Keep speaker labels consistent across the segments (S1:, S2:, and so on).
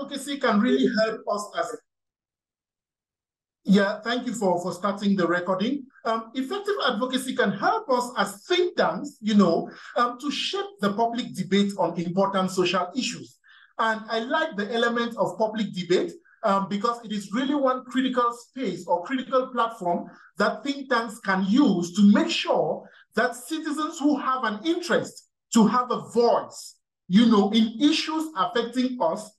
S1: advocacy can really help us as Yeah, thank you for starting the recording. Effective advocacy can help us as think tanks, to shape the public debate on important social issues. And I like the element of public debate because it is really one critical space or critical platform that think tanks can use to make sure that citizens who have an interest to have a voice, in issues affecting us,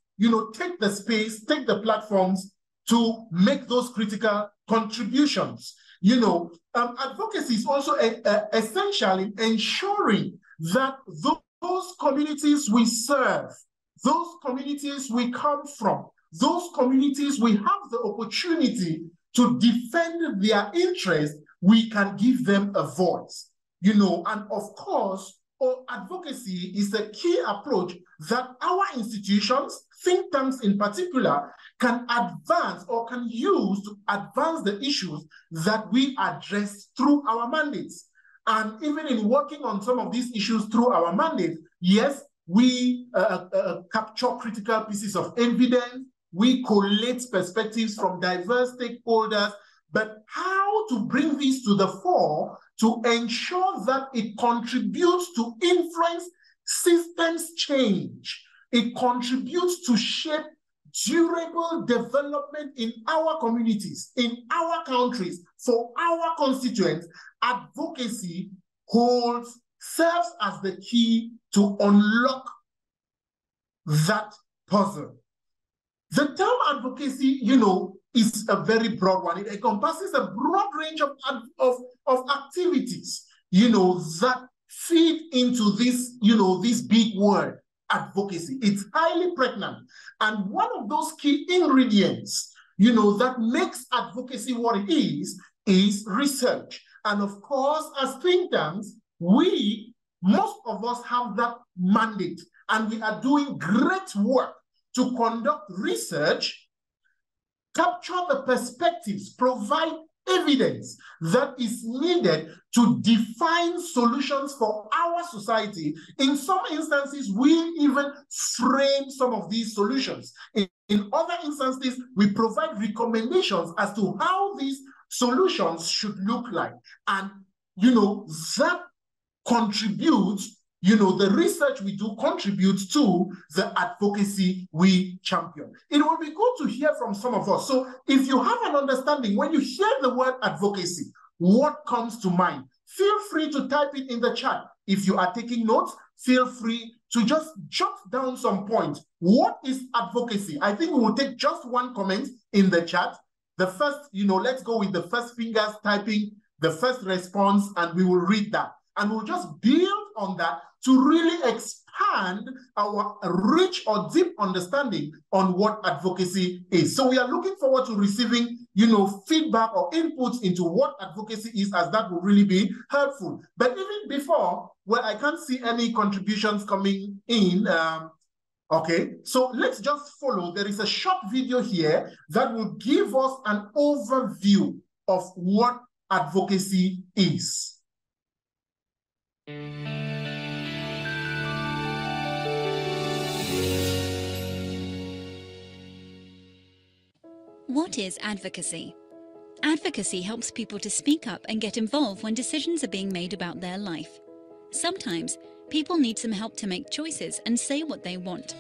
S1: take the space, take the platforms to make those critical contributions. Advocacy is also essential in ensuring that those communities we serve, those communities we come from, those communities we have the opportunity to defend their interests, we can give them a voice. And of course, advocacy is a key approach that our institutions, think tanks in particular, can advance or can use to advance the issues that we address through our mandates. And even in working on some of these issues through our mandate, yes, we capture critical pieces of evidence, we collate perspectives from diverse stakeholders, but how to bring this to the fore to ensure that it contributes to influence systems change. It contributes to shape durable development in our communities, in our countries, for our constituents. Advocacy serves as the key to unlock that puzzle. The term advocacy, is a very broad one. It encompasses a broad range of activities, that feed into this, this big word, advocacy. It's highly pregnant. And one of those key ingredients, that makes advocacy what it is research. And of course, as think tanks, most of us have that mandate, and we are doing great work to conduct research, capture the perspectives, provide evidence that is needed to define solutions for our society. In some instances, we even frame some of these solutions. In other instances, we provide recommendations as to how these solutions should look like. And, that contributes, the research we do contributes to the advocacy we champion. It will be good to hear from some of us. So if you have an understanding, when you hear the word advocacy, what comes to mind? Feel free to type it in the chat. If you are taking notes, feel free to just jot down some points. What is advocacy? I think we will take just one comment in the chat. The first, let's go with the first fingers typing the first response, and we will read that. And we'll just build on that to really expand our rich or deep understanding on what advocacy is. So we are looking forward to receiving, feedback or inputs into what advocacy is, as that will really be helpful. But even before, I can't see any contributions coming in. Okay, so let's just follow. There is a short video here that will give us an overview of what advocacy is.
S2: What is advocacy? Advocacy helps people to speak up and get involved when decisions are being made about their life. Sometimes, people need some help to make choices and say what they want.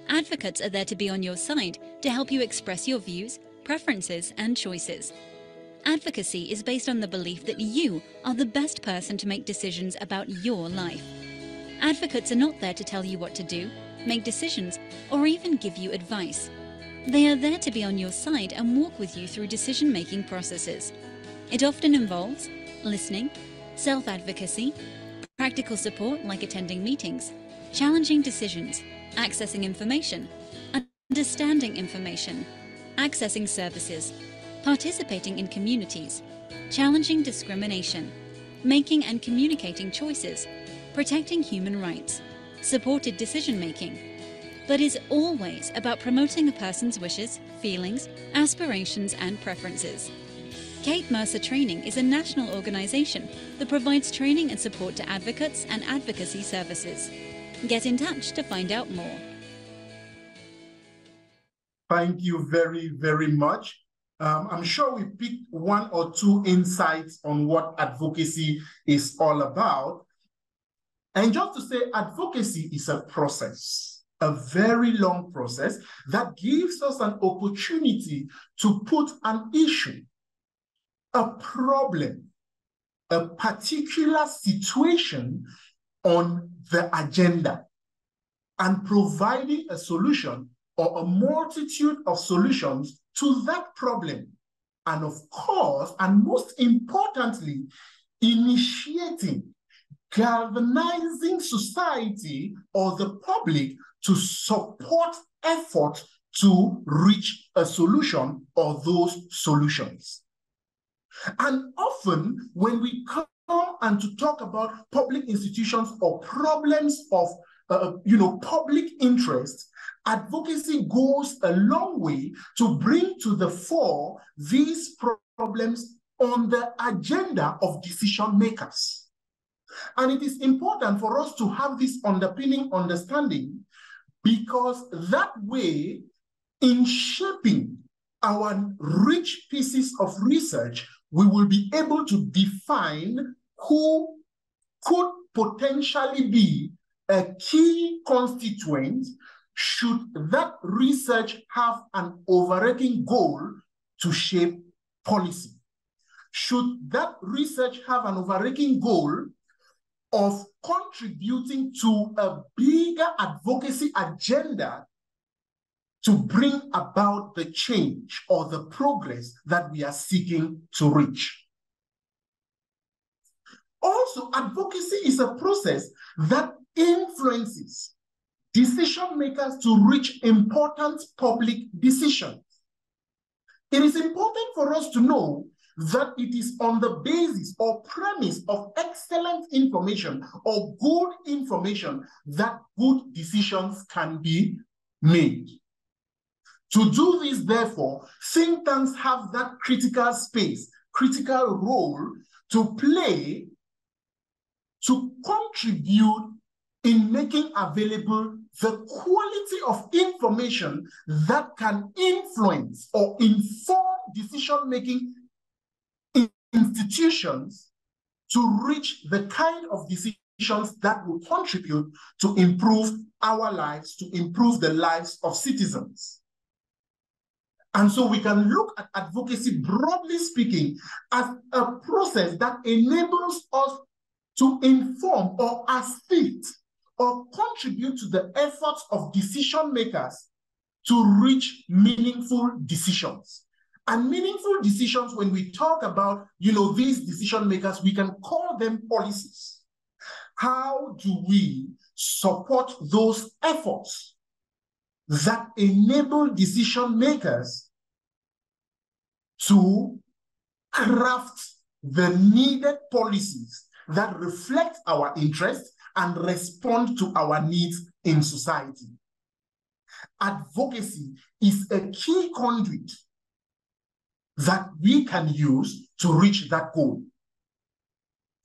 S2: Advocates are there to be on your side to help you express your views, preferences, and choices. Advocacy is based on the belief that you are the best person to make decisions about your life. Advocates are not there to tell you what to do, make decisions, or even give you advice. They are there to be on your side and walk with you through decision-making processes. It often involves listening, self-advocacy, practical support like attending meetings, challenging decisions, accessing information, understanding information, accessing services, participating in communities, challenging discrimination, making and communicating choices, protecting human rights, supported decision-making, but is always about promoting a person's wishes, feelings, aspirations, and preferences. Kate Mercer Training is a national organization that provides training and support to advocates and advocacy services. Get in touch to find out more.
S1: Thank you very, very much. I'm sure we picked one or two insights on what advocacy is all about. And just to say, advocacy is a process, a very long process that gives us an opportunity to put an issue, a problem, a particular situation on the agenda and providing a solution or a multitude of solutions to that problem. And of course, and most importantly, initiating, galvanizing society or the public to support effort to reach a solution or those solutions. And often when we come and to talk about public institutions or problems of public interest, advocacy goes a long way to bring to the fore these problems on the agenda of decision makers. And it is important for us to have this underpinning understanding, because that way, in shaping our rich pieces of research, we will be able to define who could potentially be a key constituent should that research have an overarching goal to shape policy. Should that research have an overarching goal of contributing to a bigger advocacy agenda to bring about the change or the progress that we are seeking to reach. Also, advocacy is a process that influences decision makers to reach important public decisions. It is important for us to know that it is on the basis or premise of excellent information or good information that good decisions can be made. To do this, therefore, think tanks have that critical space, critical role to play to contribute in making available the quality of information that can influence or inform decision-making institutions to reach the kind of decisions that will contribute to improve our lives, to improve the lives of citizens. And so we can look at advocacy, broadly speaking, as a process that enables us to inform or assist or contribute to the efforts of decision makers to reach meaningful decisions. And meaningful decisions, when we talk about, these decision makers, we can call them policies. How do we support those efforts that enable decision makers to craft the needed policies that reflect our interests and respond to our needs in society? Advocacy is a key conduit that we can use to reach that goal.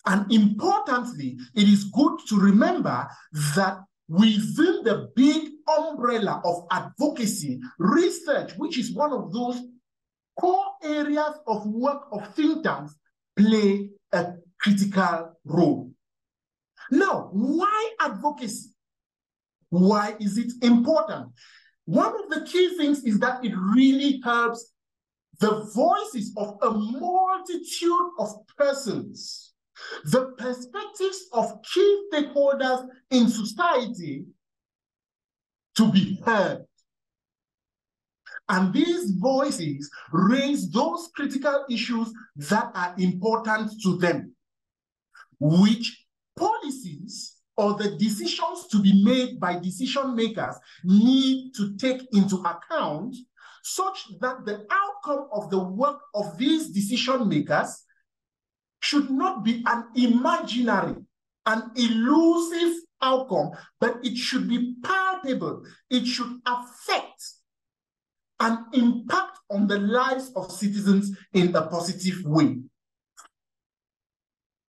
S1: And importantly, it is good to remember that within the big umbrella of advocacy, research, which is one of those core areas of work of think tanks, play a critical role. Now, why advocacy? Why is it important? One of the key things is that it really helps the voices of a multitude of persons, the perspectives of key stakeholders in society to be heard. And these voices raise those critical issues that are important to them, which policies or the decisions to be made by decision makers need to take into account, such that the outcome of the work of these decision makers should not be an imaginary, an elusive outcome, but it should be palpable. It should affect and impact on the lives of citizens in a positive way.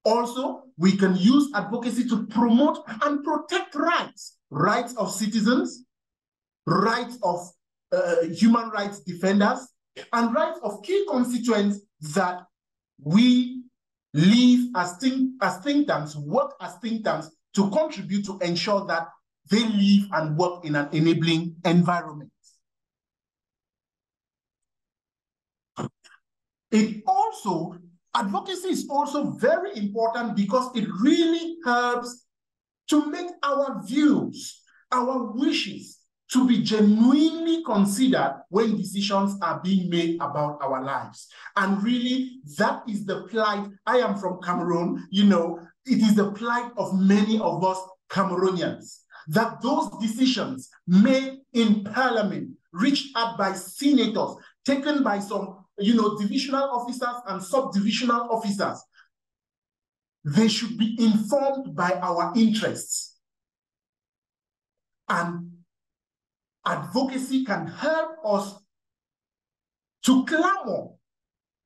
S1: Also, we can use advocacy to promote and protect rights of citizens, rights of human rights defenders, and rights of key constituents that we live as think tanks, work as think tanks to contribute to ensure that they live and work in an enabling environment. Advocacy is also very important because it really helps to make our views, our wishes, to be genuinely considered when decisions are being made about our lives. And really, that is the plight. I am from Cameroon, it is the plight of many of us Cameroonians, that those decisions made in parliament, reached out by senators, taken by some divisional officers and sub-divisional officers, they should be informed by our interests. And advocacy can help us to clamor,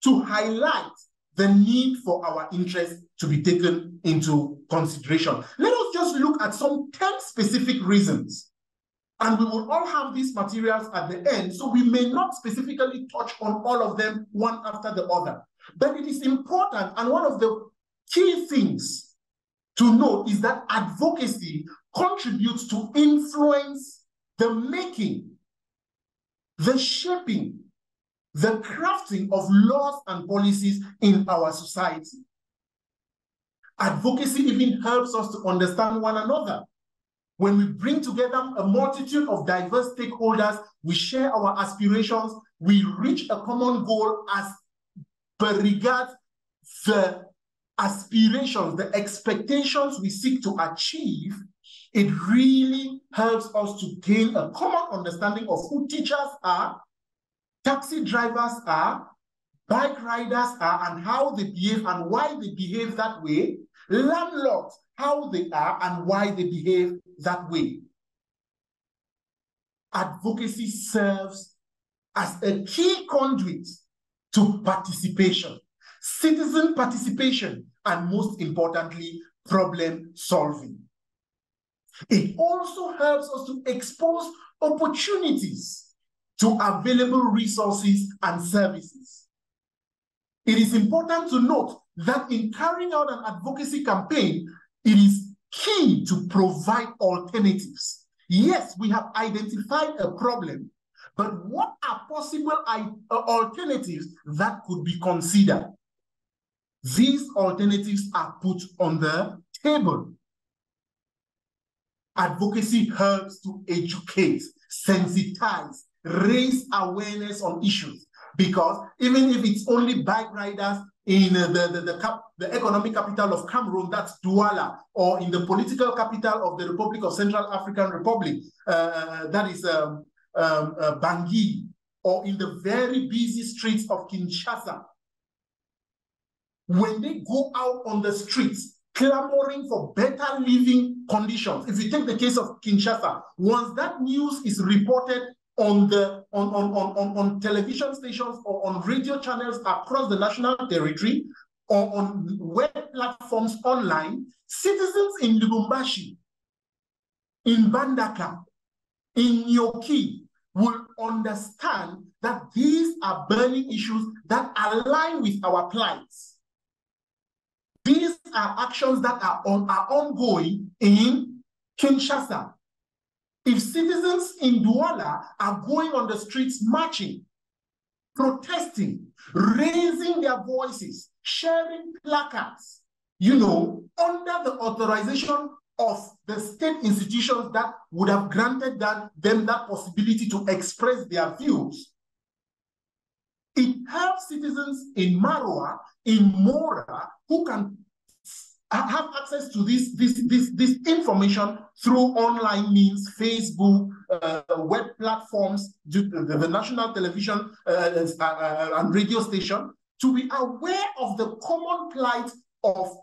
S1: to highlight the need for our interests to be taken into consideration. Let us just look at some 10 specific reasons. And we will all have these materials at the end, so we may not specifically touch on all of them one after the other. But it is important, and one of the key things to note is that advocacy contributes to influence the making, the shaping, the crafting of laws and policies in our society. Advocacy even helps us to understand one another. When we bring together a multitude of diverse stakeholders, we share our aspirations, we reach a common goal as per regards the aspirations, the expectations we seek to achieve. It really helps us to gain a common understanding of who teachers are, taxi drivers are, bike riders are, and how they behave and why they behave that way, landlords, how they are and why they behave that way. Advocacy serves as a key conduit to participation, citizen participation, and most importantly, problem solving. It also helps us to expose opportunities to available resources and services. It is important to note that in carrying out an advocacy campaign, it is key to provide alternatives. Yes, we have identified a problem, but what are possible alternatives that could be considered? These alternatives are put on the table. Advocacy helps to educate, sensitize, raise awareness on issues, because even if it's only bike riders in the economic capital of Cameroon, that's Douala, or in the political capital of the Republic of Central African Republic, that is Bangui, or in the very busy streets of Kinshasa, when they go out on the streets clamoring for better living conditions. If you take the case of Kinshasa, once that news is reported on television stations or on radio channels across the national territory or on web platforms online, citizens in Lubumbashi, in Bandaka, in Nyoki will understand that these are burning issues that align with our plights. These are actions that are ongoing in Kinshasa. If citizens in Douala are going on the streets marching, protesting, raising their voices, sharing placards, under the authorization of the state institutions that would have granted them that possibility to express their views, it helps citizens in Marwa, in Mora, who can have access to this information through online means, Facebook, web platforms, the national television and radio station, to be aware of the common plight of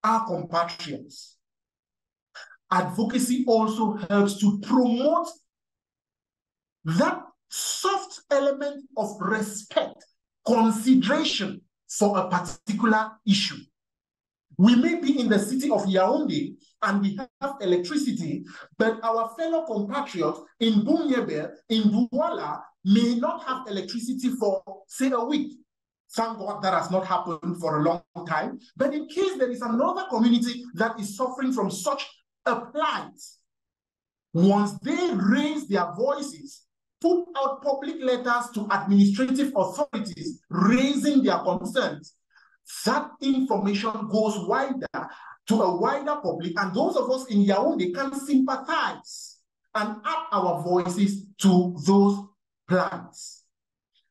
S1: our compatriots. Advocacy also helps to promote that soft element of respect, consideration for a particular issue. We may be in the city of Yaoundé and we have electricity, but our fellow compatriots in Bunyebe, in Douala, may not have electricity for, say, a week. Thank God that has not happened for a long time. But in case there is another community that is suffering from such a plight, once they raise their voices, put out public letters to administrative authorities raising their concerns, that information goes wider to a wider public, and those of us in Yaoundé can sympathize and add our voices to those plans.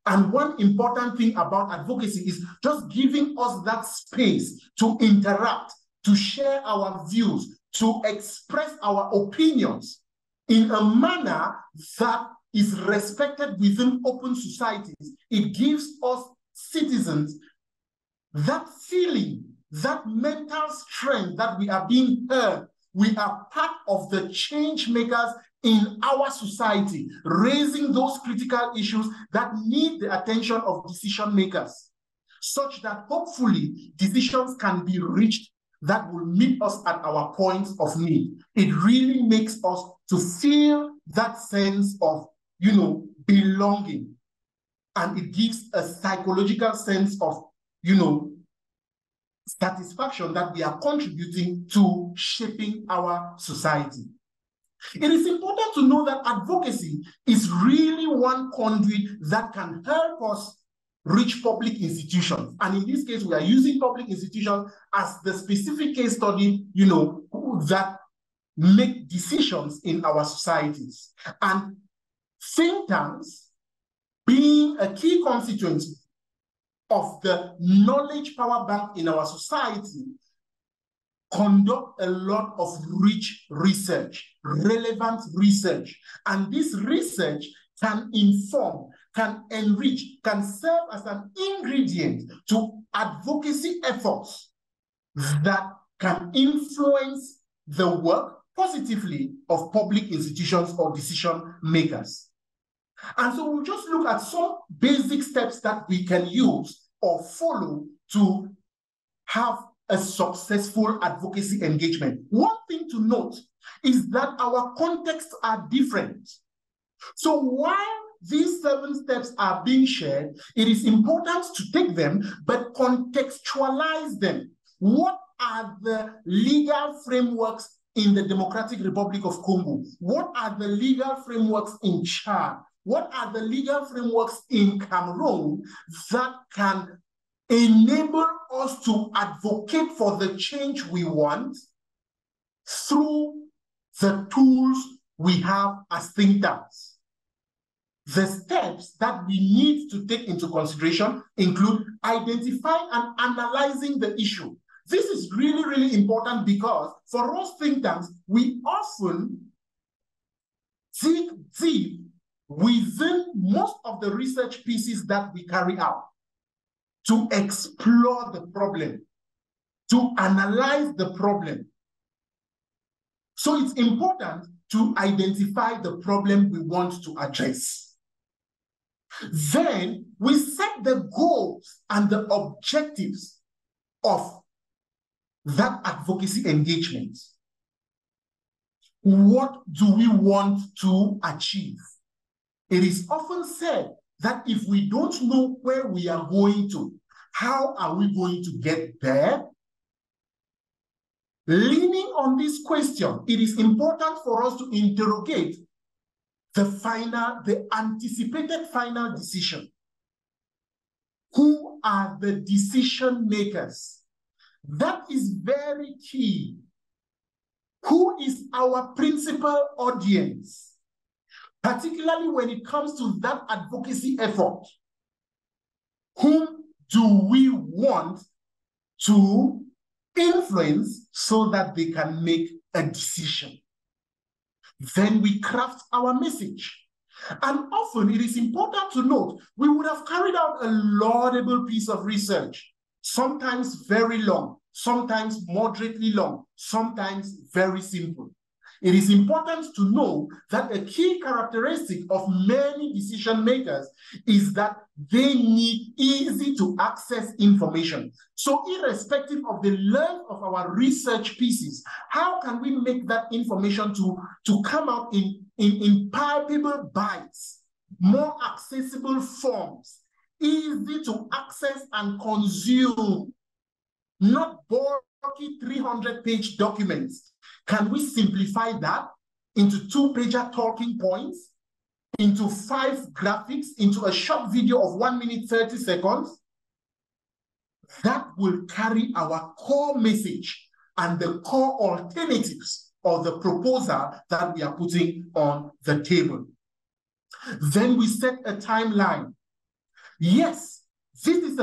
S1: And one important thing about advocacy is just giving us that space to interact, to share our views, to express our opinions in a manner that is respected within open societies. It gives us citizens that feeling, that mental strength that we are being heard. We are part of the change makers in our society, raising those critical issues that need the attention of decision makers, such that hopefully decisions can be reached that will meet us at our points of need. It really makes us to feel that sense of, belonging. And it gives a psychological sense of, satisfaction that we are contributing to shaping our society. It is important to know that advocacy is really one conduit that can help us reach public institutions. And in this case, we are using public institutions as the specific case study, that make decisions in our societies. And think tanks, being a key constituency of the knowledge power bank in our society, conduct a lot of rich research, relevant research. And this research can inform, can enrich, can serve as an ingredient to advocacy efforts that can influence the work positively of public institutions or decision makers. And so we'll just look at some basic steps that we can use or follow to have a successful advocacy engagement. One thing to note is that our contexts are different. So while these 7 steps are being shared, it is important to take them, but contextualize them. What are the legal frameworks in the Democratic Republic of Congo? What are the legal frameworks in Chad? What are the legal frameworks in Cameroon that can enable us to advocate for the change we want through the tools we have as think tanks? The steps that we need to take into consideration include identifying and analyzing the issue. This is really, really important because for us think tanks, we often dig deep within most of the research pieces that we carry out to explore the problem, to analyze the problem. So it's important to identify the problem we want to address. Then we set the goals and the objectives of that advocacy engagement. What do we want to achieve? It is often said that if we don't know where we are going to, how are we going to get there? Leaning on this question, it is important for us to interrogate the anticipated final decision. Who are the decision makers? That is very key. Who is our principal audience? Particularly when it comes to that advocacy effort. Whom do we want to influence so that they can make a decision? Then we craft our message. And often it is important to note, we would have carried out a laudable piece of research, sometimes very long, sometimes moderately long, sometimes very simple. It is important to know that a key characteristic of many decision makers is that they need easy to access information. So irrespective of the length of our research pieces, how can we make that information to come out in palpable bites, more accessible forms, easy to access and consume, not bulky 300-page documents? Can we simplify that into 2-pager talking points, into 5 graphics, into a short video of 1 minute 30 seconds? That will carry our core message and the core alternatives of the proposal that we are putting on the table. Then we set a timeline. Yes, this is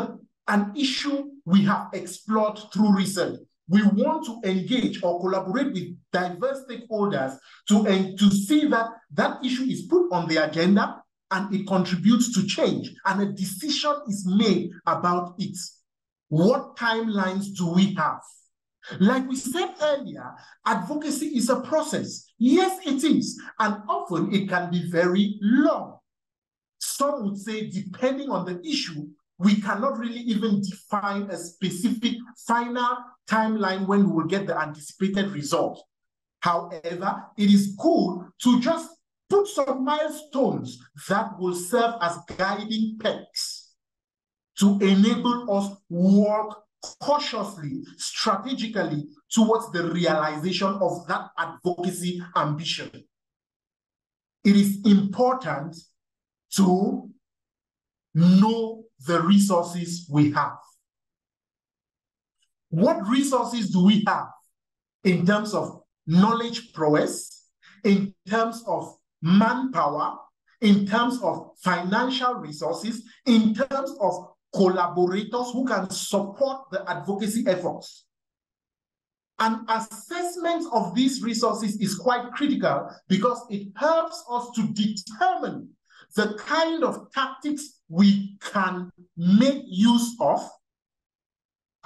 S1: an issue we have explored through research. We want to engage or collaborate with diverse stakeholders to see that that issue is put on the agenda and it contributes to change and a decision is made about it. What timelines do we have? Like we said earlier, advocacy is a process. Yes, it is. And often it can be very long. Some would say, depending on the issue, we cannot really even define a specific final timeline when we will get the anticipated result. However, it is good to just put some milestones that will serve as guiding pegs to enable us work cautiously, strategically towards the realization of that advocacy ambition. It is important to know the resources we have. What resources do we have in terms of knowledge prowess, in terms of manpower, in terms of financial resources, in terms of collaborators who can support the advocacy efforts? An assessment of these resources is quite critical because it helps us to determine the kind of tactics we can make use of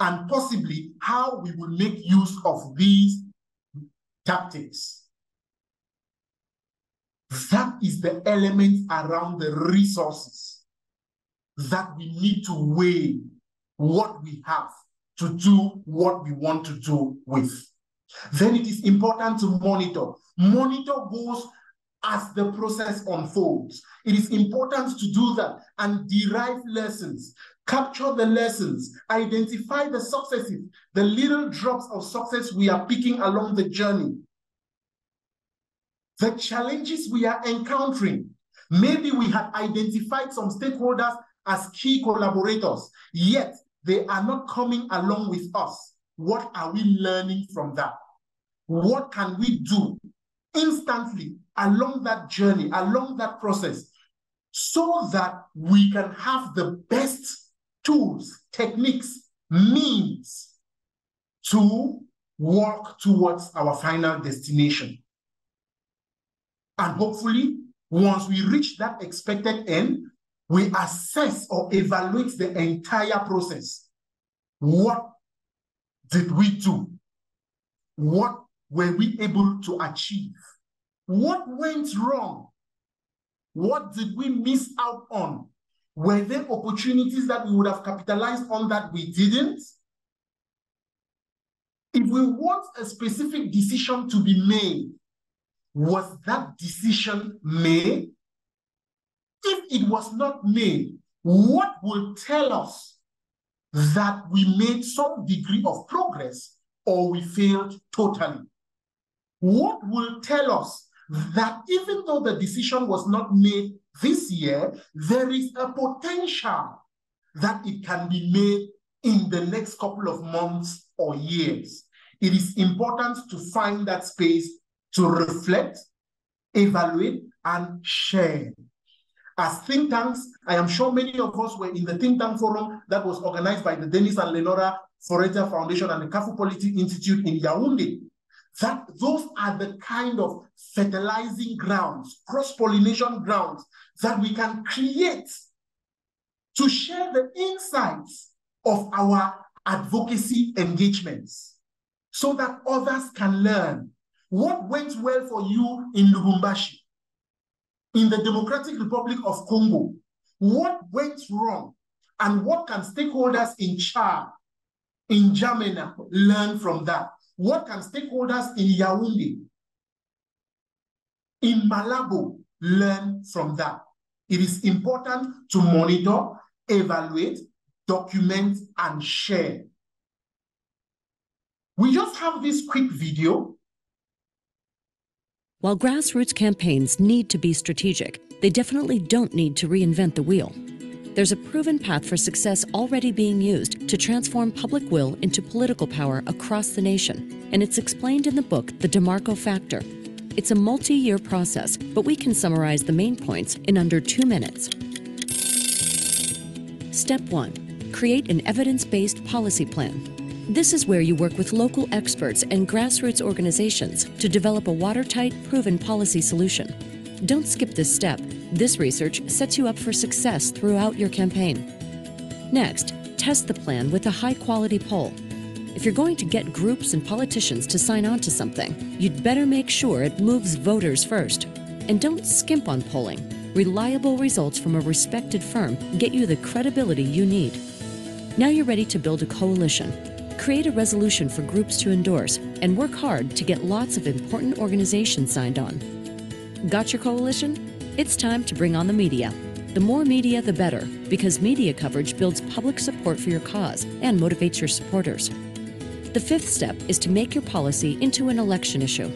S1: and possibly how we will make use of these tactics. That is the element around the resources that we need to weigh what we have to do what we want to do with. Then it is important to monitor. Monitor goes as the process unfolds. It is important to do that and derive lessons, capture the lessons, identify the successes, the little drops of success we are picking along the journey, the challenges we are encountering. Maybe we have identified some stakeholders as key collaborators, yet they are not coming along with us. What are we learning from that? What can we do instantly along that journey, along that process, so that we can have the best tools, techniques, means to work towards our final destination? And hopefully, once we reach that expected end, we assess or evaluate the entire process. What did we do? What were we able to achieve? What went wrong? What did we miss out on? Were there opportunities that we would have capitalized on that we didn't? If we want a specific decision to be made, was that decision made? If it was not made, what will tell us that we made some degree of progress or we failed totally? What will tell us that even though the decision was not made this year, there is a potential that it can be made in the next couple of months or years? It is important to find that space to reflect, evaluate, and share. As think tanks, I am sure many of us were in the think tank forum that was organized by the Dennis and Lenora Forenza Foundation and the Kafu Polity Institute in Yaoundé. Those are the kind of fertilizing grounds, cross-pollination grounds that we can create to share the insights of our advocacy engagements so that others can learn. What went well for you in Lubumbashi, in the Democratic Republic of Congo? What went wrong? And what can stakeholders in Chad, in Jamena, learn from that? What can stakeholders in Yaoundé, in Malabo, learn from that? It is important to monitor, evaluate, document, and share. We just have this quick video.
S3: While grassroots campaigns need to be strategic, they definitely don't need to reinvent the wheel. There's a proven path for success already being used to transform public will into political power across the nation, and it's explained in the book, The DeMarco Factor. It's a multi-year process, but we can summarize the main points in under 2 minutes. Step 1. Create an evidence-based policy plan. This is where you work with local experts and grassroots organizations to develop a watertight, proven policy solution. Don't skip this step. This research sets you up for success throughout your campaign. Next, test the plan with a high-quality poll. If you're going to get groups and politicians to sign on to something, you'd better make sure it moves voters first. And don't skimp on polling. Reliable results from a respected firm get you the credibility you need. Now you're ready to build a coalition. Create a resolution for groups to endorse and work hard to get lots of important organizations signed on. Got your coalition? It's time to bring on the media. The more media, the better, because media coverage builds public support for your cause and motivates your supporters. The fifth step is to make your policy into an election issue.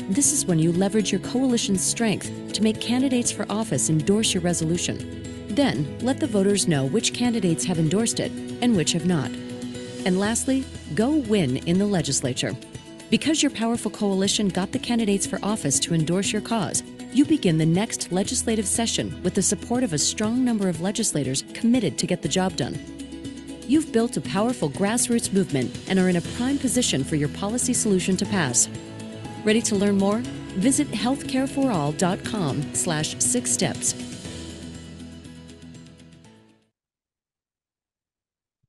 S3: This is when you leverage your coalition's strength to make candidates for office endorse your resolution. Then, let the voters know which candidates have endorsed it and which have not. And lastly, go win in the legislature. Because your powerful coalition got the candidates for office to endorse your cause, you begin the next legislative session with the support of a strong number of legislators committed to get the job done. You've built a powerful grassroots movement and are in a prime position for your policy solution to pass. Ready to learn more? Visit healthcareforall.com/6steps.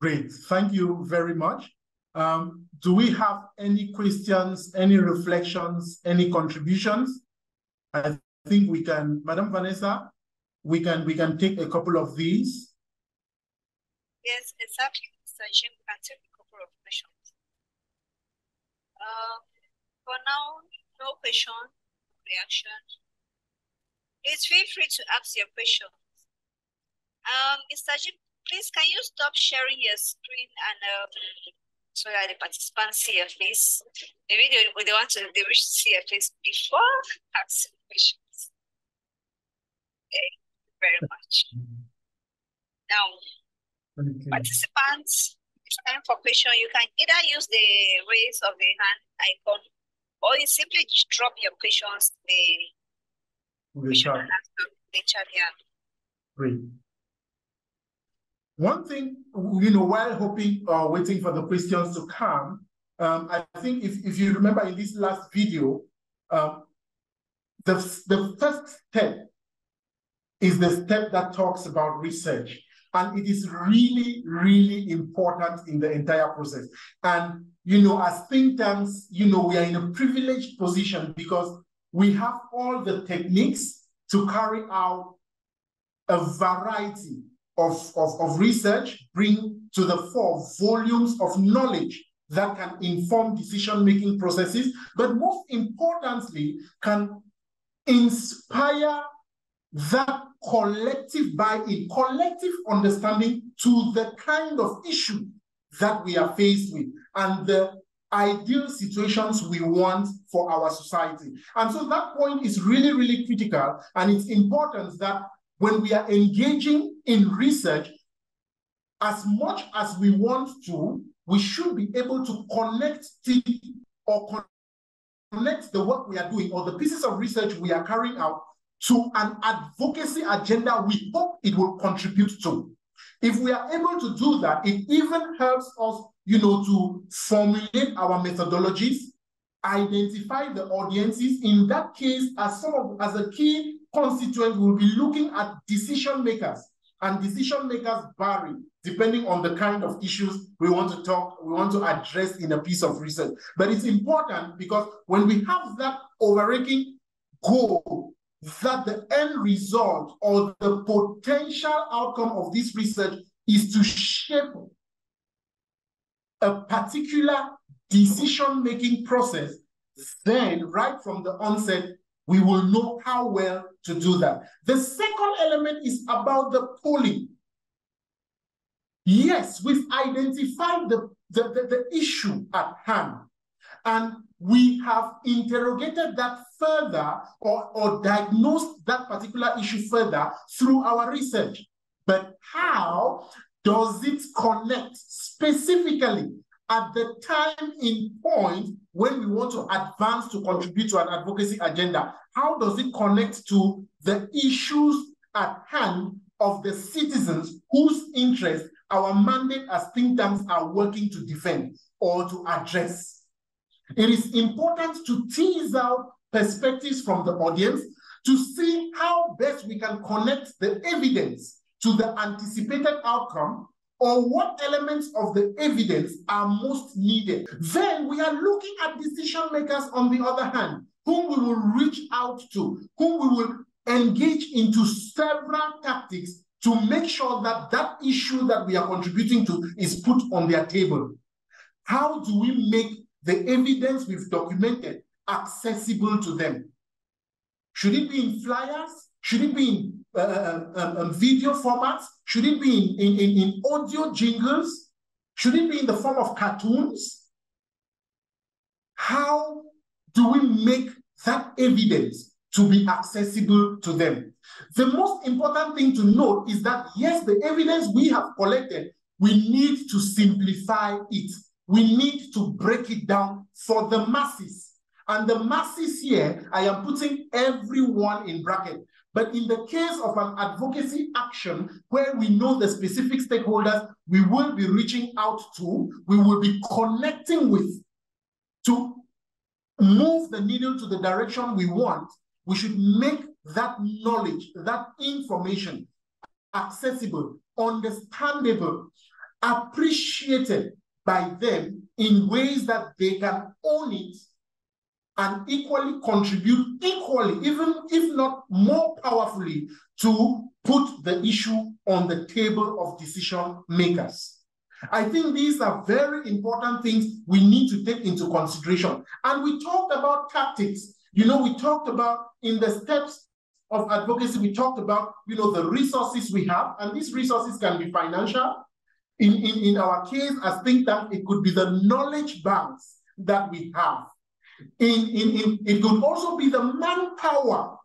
S1: Great, thank you very much. Do we have any questions, any reflections, any contributions? I think we can, Madam Vanessa, we can take a couple of these.
S4: Yes, exactly, Mr. Jim, we can take a couple of questions. For now, no question, reaction. Please feel free to ask your questions. Mr. Jim, please can you stop sharing your screen and so that the participants see your face? Maybe they want to see your face before asking questions. Thank you very much. Now, participants, it's time for question. You can either use the raise of the hand icon, or you simply just drop your questions in the chat here.
S1: Great. One thing, while hoping or waiting for the questions to come, I think if you remember in this last video, the first step is the step that talks about research. And it is really, really important in the entire process. And, as think tanks, we are in a privileged position because we have all the techniques to carry out a variety of research, bring to the fore volumes of knowledge that can inform decision-making processes, but most importantly, can inspire that collective buy-in, collective understanding to the kind of issue that we are faced with and the ideal situations we want for our society. And so that point is really, really critical, and it's important that when we are engaging in research, as much as we want to, we should be able to connect the work we are doing or the pieces of research we are carrying out to an advocacy agenda we hope it will contribute to. If we are able to do that, it even helps us, to formulate our methodologies, identify the audiences. In that case, as a key constituent, we'll be looking at decision makers and decision makers vary depending on the kind of issues we want to address in a piece of research. But it's important because when we have that overarching goal, that the end result or the potential outcome of this research is to shape a particular decision-making process, then right from the onset, we will know how well to do that. The second element is about the polling. Yes, we've identified the issue at hand, and we have interrogated that further or diagnosed that particular issue further through our research. But how does it connect specifically at the time in point when we want to advance to contribute to an advocacy agenda? How does it connect to the issues at hand of the citizens whose interests our mandate as think tanks are working to defend or to address? It is important to tease out perspectives from the audience to see how best we can connect the evidence to the anticipated outcome, or what elements of the evidence are most needed. Then we are looking at decision makers on the other hand, whom we will reach out to, whom we will engage into several tactics to make sure that that issue that we are contributing to is put on their table. How do we make the evidence we've documented accessible to them? Should it be in flyers? Should it be in video formats? Should it be in audio jingles? Should it be in the form of cartoons? How do we make that evidence to be accessible to them? The most important thing to note is that, yes, the evidence we have collected, we need to simplify it. We need to break it down for the masses. And the masses here, I am putting everyone in bracket. But in the case of an advocacy action where we know the specific stakeholders we will be reaching out to, we will be connecting with to move the needle to the direction we want, we should make that knowledge, that information accessible, understandable, appreciated by them in ways that they can own it and equally contribute equally, even if not more powerfully, to put the issue on the table of decision makers. I think these are very important things we need to take into consideration. And we talked about tactics. You know, we talked about in the steps of advocacy, we talked about, you know, the resources we have, and these resources can be financial. In our case, as think tank, it could be the knowledge banks that we have. It could also be the manpower.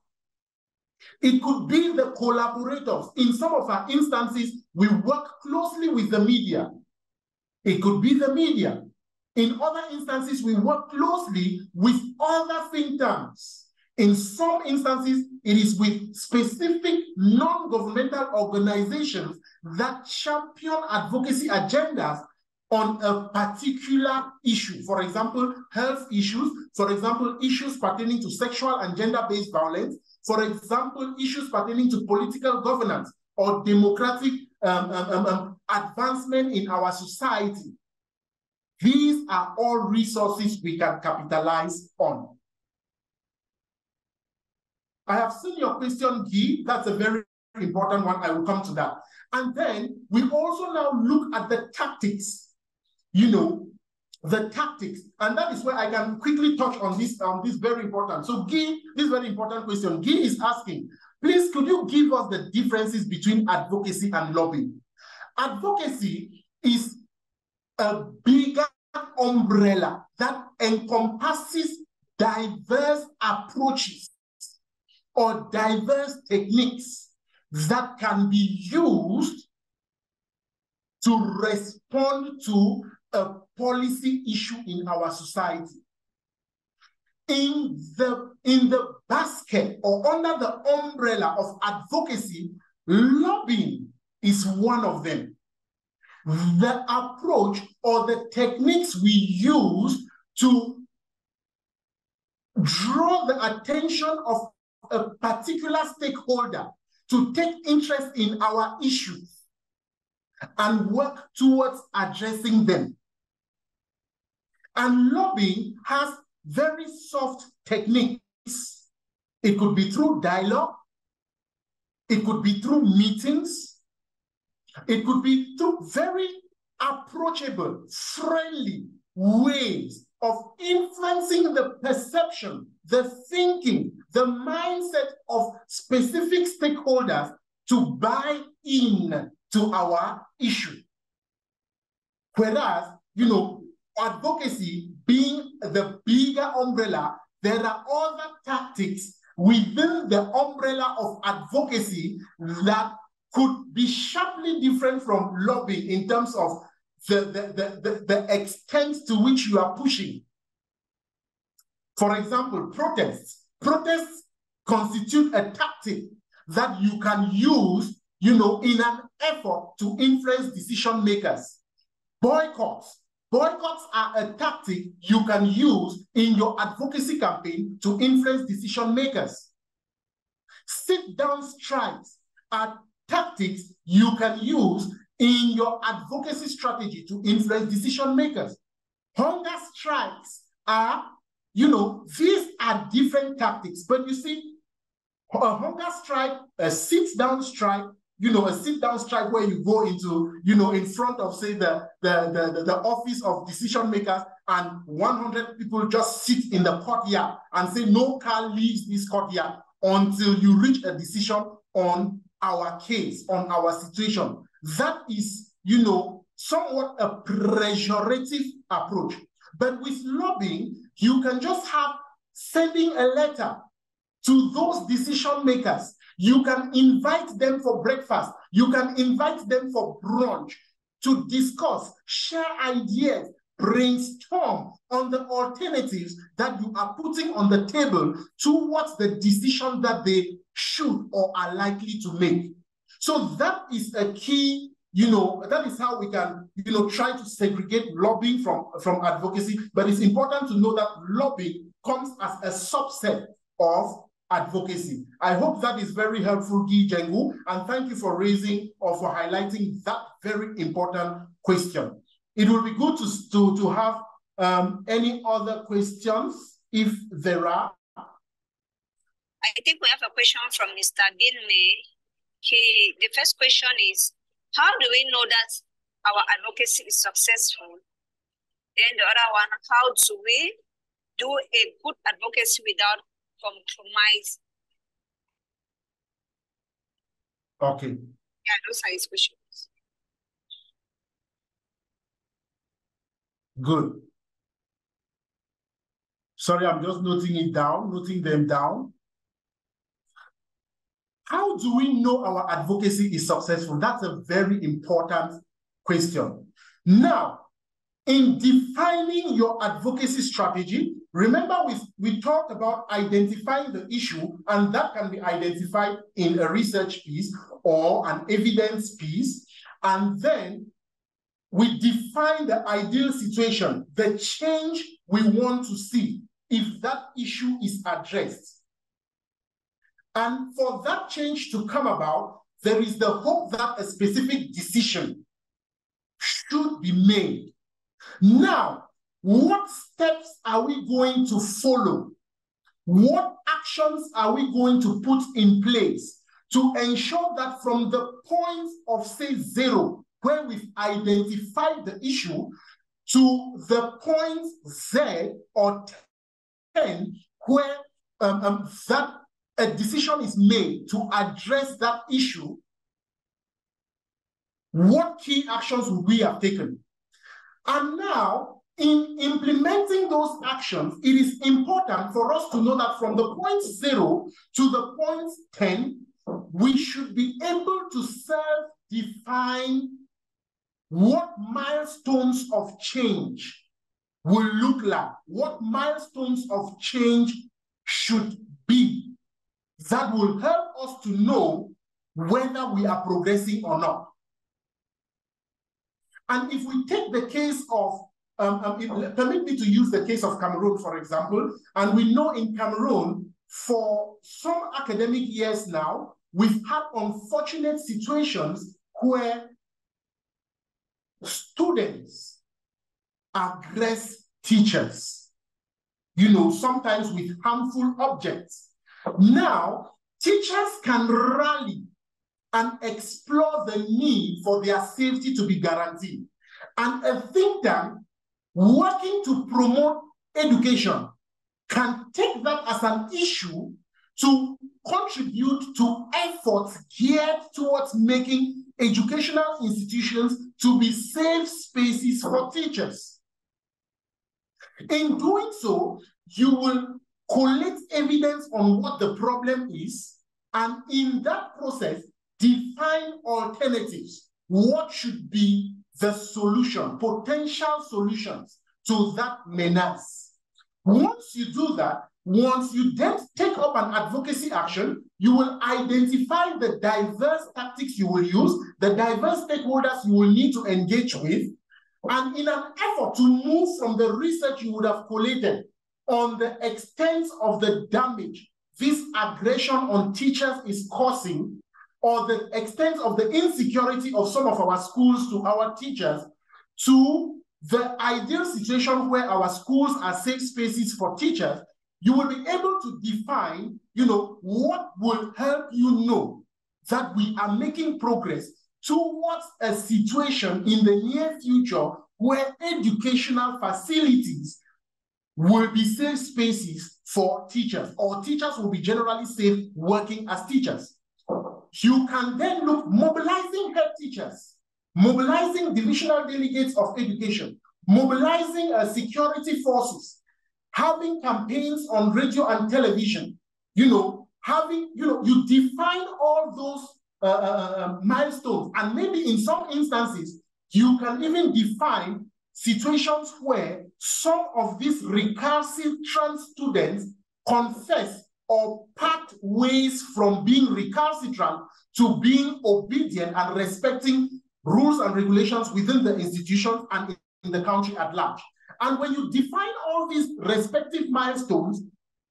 S1: It could be the collaborators. In some of our instances, we work closely with the media. It could be the media. In other instances, we work closely with other think tanks. In some instances, it is with specific non-governmental organizations that champion advocacy agendas on a particular issue. For example, health issues. For example, issues pertaining to sexual and gender-based violence. For example, issues pertaining to political governance or democratic advancement in our society. These are all resources we can capitalize on. I have seen your question, Guy. That's a very important one. I will come to that. And then we also now look at the tactics, you know, the tactics. And that is where I can quickly touch on this very important. So Guy, this very important question, Guy is asking, please, could you give us the differences between advocacy and lobbying? Advocacy is a bigger umbrella that encompasses diverse approaches or diverse techniques that can be used to respond to a policy issue in our society. In the basket or under the umbrella of advocacy, lobbying is one of them. The approach or the techniques we use to draw the attention of a particular stakeholder, to take interest in our issues and work towards addressing them. And lobbying has very soft techniques. It could be through dialogue. It could be through meetings. It could be through very approachable, friendly ways of influencing the perception, the thinking, the mindset of specific stakeholders to buy in to our issue. Whereas, advocacy being the bigger umbrella, there are other tactics within the umbrella of advocacy that could be sharply different from lobbying in terms of the extent to which you are pushing. For example, protests. Protests constitute a tactic that you can use, in an effort to influence decision makers. Boycotts. Boycotts are a tactic you can use in your advocacy campaign to influence decision makers. Sit-down strikes are tactics you can use in your advocacy strategy to influence decision makers. Hunger strikes are, these are different tactics, but you see, a hunger strike, a sit-down strike, a sit-down strike where you go into, in front of, say, the office of decision makers, and 100 people just sit in the courtyard and say, no car leaves this courtyard until you reach a decision on our case, on our situation. That is, somewhat a pejorative approach. But with lobbying, you can just have sending a letter to those decision makers. You can invite them for breakfast. You can invite them for brunch to discuss, share ideas, brainstorm on the alternatives that you are putting on the table towards the decision that they should or are likely to make. So that is a key, that is how we can, try to segregate lobbying from advocacy. But it's important to know that lobbying comes as a subset of advocacy. I hope that is very helpful, Guy Jengu, and thank you for raising or for highlighting that very important question. It will be good to have any other questions if there are.
S4: I think we have a question from Mr. Binme. The first question is, how do we know that our advocacy is successful? Then the other one, how do we do a good advocacy without compromise?
S1: Okay.
S4: Yeah, those are his questions.
S1: Good. Sorry, I'm just noting them down. How do we know our advocacy is successful? That's a very important question. Now, in defining your advocacy strategy, remember we talked about identifying the issue, and that can be identified in a research piece or an evidence piece. And then we define the ideal situation, the change we want to see if that issue is addressed. And for that change to come about, there is the hope that a specific decision should be made. Now, what steps are we going to follow? What actions are we going to put in place to ensure that from the point of, say, 0, where we've identified the issue, to the point Z or 10, where that a decision is made to address that issue, what key actions would we have taken? And now, in implementing those actions, it is important for us to know that from the point 0 to the point 10, we should be able to self-define what milestones of change will look like, what milestones of change should be. That will help us to know whether we are progressing or not. And if we take the case of, permit me to use the case of Cameroon, for example, and we know in Cameroon, for some academic years now, we've had unfortunate situations where students aggress teachers, sometimes with harmful objects. Now, teachers can rally and explore the need for their safety to be guaranteed. And a think tank working to promote education can take that as an issue to contribute to efforts geared towards making educational institutions to be safe spaces for teachers. In doing so, you will collect evidence on what the problem is, and in that process, define alternatives. What should be the solution, potential solutions to that menace? Once you do that, once you then take up an advocacy action, you will identify the diverse tactics you will use, the diverse stakeholders you will need to engage with, and in an effort to move from the research you would have collated on the extent of the damage this aggression on teachers is causing, or the extent of the insecurity of some of our schools to our teachers, to the ideal situation where our schools are safe spaces for teachers, you will be able to define, what will help you know that we are making progress towards a situation in the near future where educational facilities will be safe spaces for teachers, or teachers will be generally safe working as teachers. You can then look mobilizing head teachers, mobilizing divisional delegates of education, mobilizing security forces, having campaigns on radio and television, you define all those milestones. And maybe in some instances, you can even define situations where some of these recalcitrant students confess or part ways from being recalcitrant to being obedient and respecting rules and regulations within the institutions and in the country at large. And when you define all these respective milestones,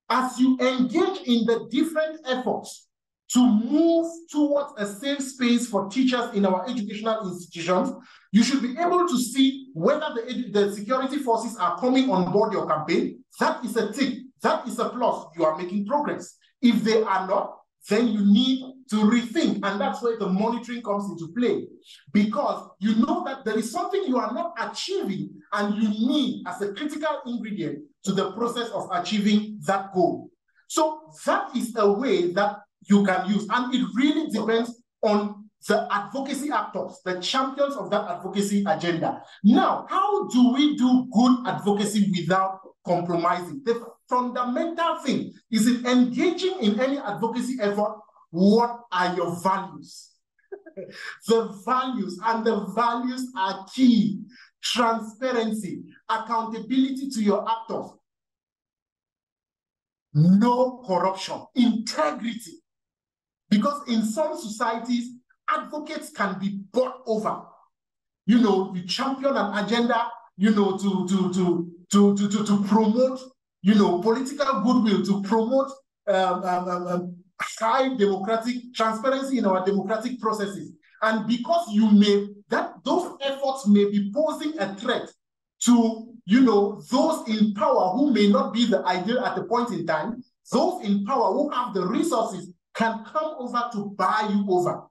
S1: as you engage in the different efforts to move towards a safe space for teachers in our educational institutions, you should be able to see whether the security forces are coming on board your campaign. That is a tick. That is a plus. You are making progress. If they are not, then you need to rethink. And that's where the monitoring comes into play. Because you know that there is something you are not achieving and you need as a critical ingredient to the process of achieving that goal. So that is a way that you can use. And it really depends on the advocacy actors, the champions of that advocacy agenda. Now, how do we do good advocacy without compromising? The fundamental thing is in engaging in any advocacy effort. What are your values? The values, and the values are key. Transparency, accountability to your actors, no corruption, integrity. Because in some societies, advocates can be bought over. You champion an agenda, to promote, political goodwill, to promote high democratic transparency in our democratic processes. And because those efforts may be posing a threat to, those in power who may not be the ideal at the point in time, those in power who have the resources can come over to buy you over,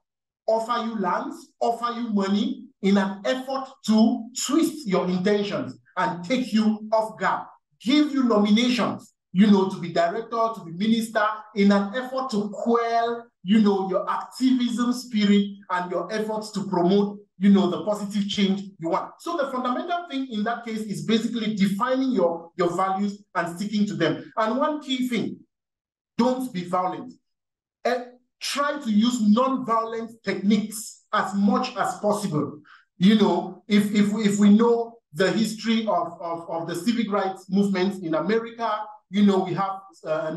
S1: offer you lands, offer you money in an effort to twist your intentions and take you off guard, give you nominations, to be director, to be minister, in an effort to quell, your activism spirit and your efforts to promote, the positive change you want. So the fundamental thing in that case is basically defining your values and sticking to them. And one key thing, don't be violent. Try to use non-violent techniques as much as possible. If we know the history of the civil rights movements in America, we have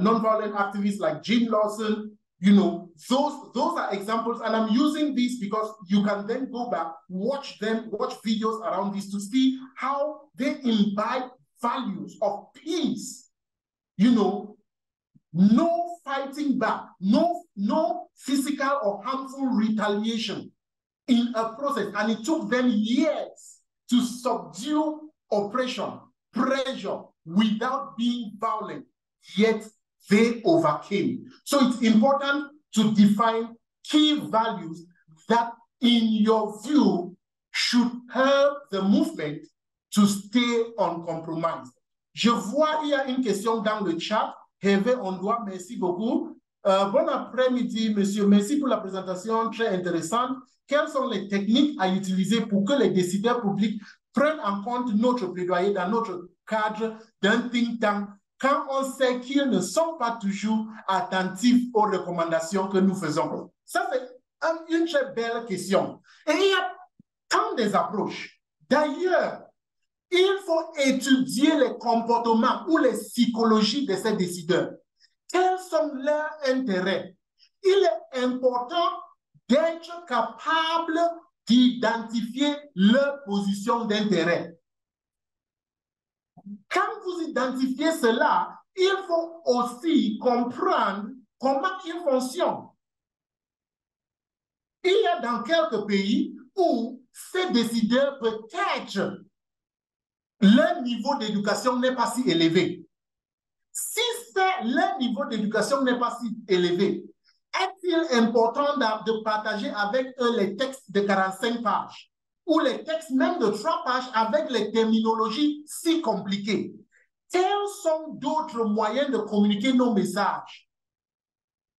S1: non-violent activists like Jim Lawson. Those are examples, and I'm using these because you can then go back, watch videos around this to see how they imbibe values of peace, no fighting back, no physical or harmful retaliation in a process. And it took them years to subdue oppression, pressure, without being violent, yet they overcame. So it's important to define key values that, in your view, should help the movement to stay uncompromised. Je vois, il y a une question dans le chat. Hervé Ondoa, merci beaucoup. Bon après-midi, monsieur. Merci pour la présentation très intéressante. Quelles sont les techniques à utiliser pour que les décideurs publics prennent en compte notre plaidoyer dans notre cadre d'un think tank quand on sait qu'ils ne sont pas toujours attentifs aux recommandations que nous faisons? Ça, c'est une très belle question. Et il y a tant des approches. D'ailleurs, il faut étudier les comportements ou les psychologies de ces décideurs. Quels sont leurs intérêts? Il est important d'être capable d'identifier leur position d'intérêt. Quand vous identifiez cela, il faut aussi comprendre comment ils fonctionnent. Il y a dans quelques pays où ces décideurs, peut-être, leur niveau d'éducation n'est pas si élevé. Si leur niveau d'éducation n'est pas si élevé, est-il important de partager avec eux les textes de 45 pages ou les textes même de 3 pages avec les terminologies si compliquées? Quels sont d'autres moyens de communiquer nos messages